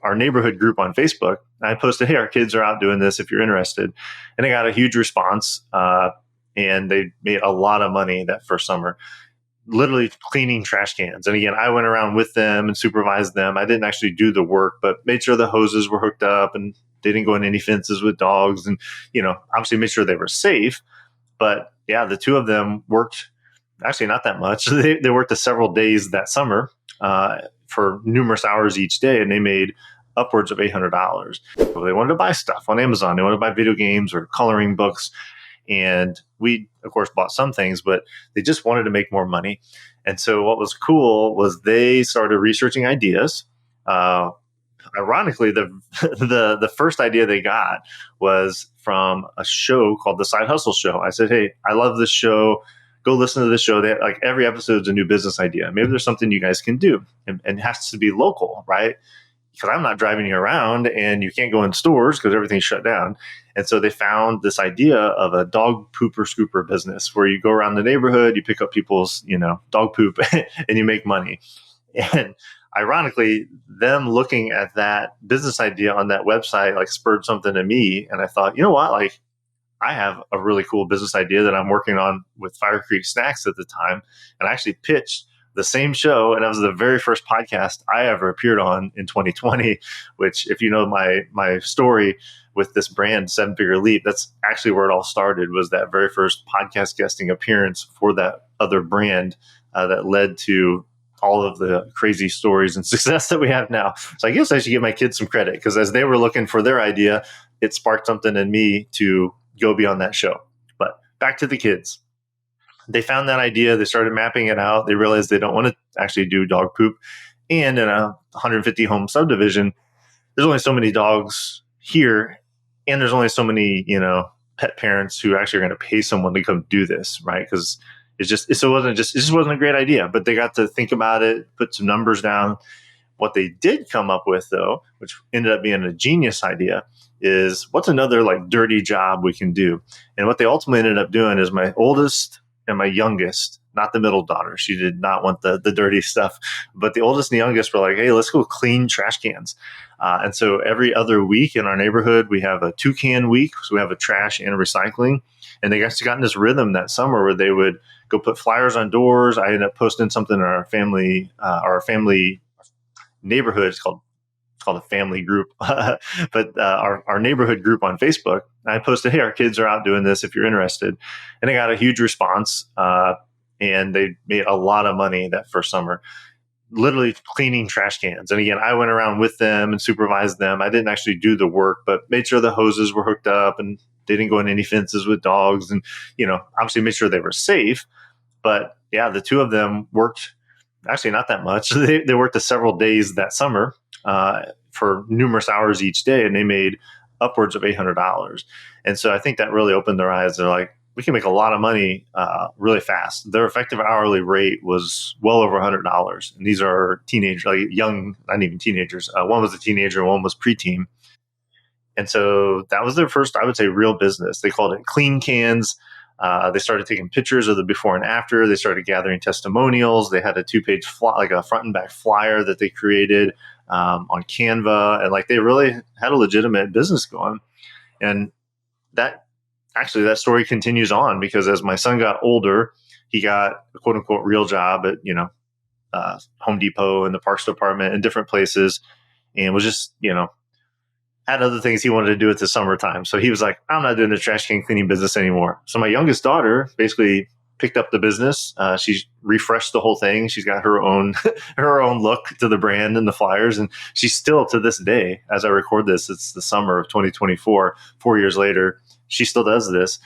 our neighborhood group on Facebook. I posted, hey, our kids are out doing this if you're interested. And I got a huge response. And they made a lot of money that first summer, literally cleaning trash cans. And again, I went around with them and supervised them. I didn't actually do the work, but made sure the hoses were hooked up and they didn't go in any fences with dogs, and, obviously made sure they were safe. But yeah, the two of them worked actually not that much. They worked several days that summer for numerous hours each day, and they made upwards of $800. They wanted to buy stuff on Amazon. They wanted to buy video games or coloring books. And we, of course, bought some things, but they just wanted to make more money. And so what was cool was they started researching ideas. Ironically, the first idea they got was from a show called The Side Hustle Show. I said, hey, I love this show. Go listen to this show. They, like, every episode is a new business idea. Maybe there's something you guys can do. And it has to be local, right? Because I'm not driving you around and you can't go in stores because everything's shut down. And so they found this idea of a dog pooper scooper business where you go around the neighborhood, you pick up people's, dog poop and you make money. And ironically, them looking at that business idea on that website, like, spurred something in me. And I thought, you know what, like, I have a really cool business idea that I'm working on with Fire Creek Snacks at the time. And I actually pitched the same show, and that was the very first podcast I ever appeared on in 2020, which, if you know my story with this brand, Seven Figure Leap, that's actually where it all started, was that very first podcast guesting appearance for that other brand that led to all of the crazy stories and success that we have now. So I guess I should give my kids some credit, because as they were looking for their idea, it sparked something in me to go be on that show. But back to the kids. They found that idea. They started mapping it out. They realized they don't want to actually do dog poop. And in a 150 home subdivision, there's only so many dogs here. And there's only so many, pet parents who actually are going to pay someone to come do this, right? Because it just wasn't a great idea. But they got to think about it, put some numbers down. What they did come up with, though, which ended up being a genius idea, is what's another, like, dirty job we can do? And what they ultimately ended up doing is my oldest and my youngest, not the middle daughter, she did not want the dirty stuff, but the oldest and the youngest were like, hey, let's go clean trash cans. And so every other week in our neighborhood, we have a 2-can week. So we have a trash and a recycling. And they got in this rhythm that summer where they would go put flyers on doors. I ended up posting something in our family neighborhood. It's called a family group, but our neighborhood group on Facebook. I posted, hey, our kids are out doing this if you're interested. And I got a huge response. And they made a lot of money that first summer, literally cleaning trash cans. And again, I went around with them and supervised them. I didn't actually do the work, but made sure the hoses were hooked up and they didn't go in any fences with dogs, and, obviously made sure they were safe. But yeah, the two of them worked actually not that much. They worked several days that summer for numerous hours each day, and they made upwards of $800. And so I think that really opened their eyes. They're like, we can make a lot of money really fast. Their effective hourly rate was well over $100. And these are teenagers, like young, not even teenagers. One was a teenager, one was preteen. And so that was their first, I would say, real business. They called it Clean Cans. They started taking pictures of the before and after. They started gathering testimonials. They had a 2-page like a front and back flyer that they created on Canva. And, like, they really had a legitimate business going. And that story continues on, because as my son got older, he got a quote unquote real job at, Home Depot and the parks department and different places, and was just, had other things he wanted to do at the summertime. So he was like, I'm not doing the trash can cleaning business anymore. So my youngest daughter basically picked up the business. She refreshed the whole thing. She's got her own look to the brand and the flyers. And she's still, to this day, as I record this, it's the summer of 2024, 4 years later, she still does this.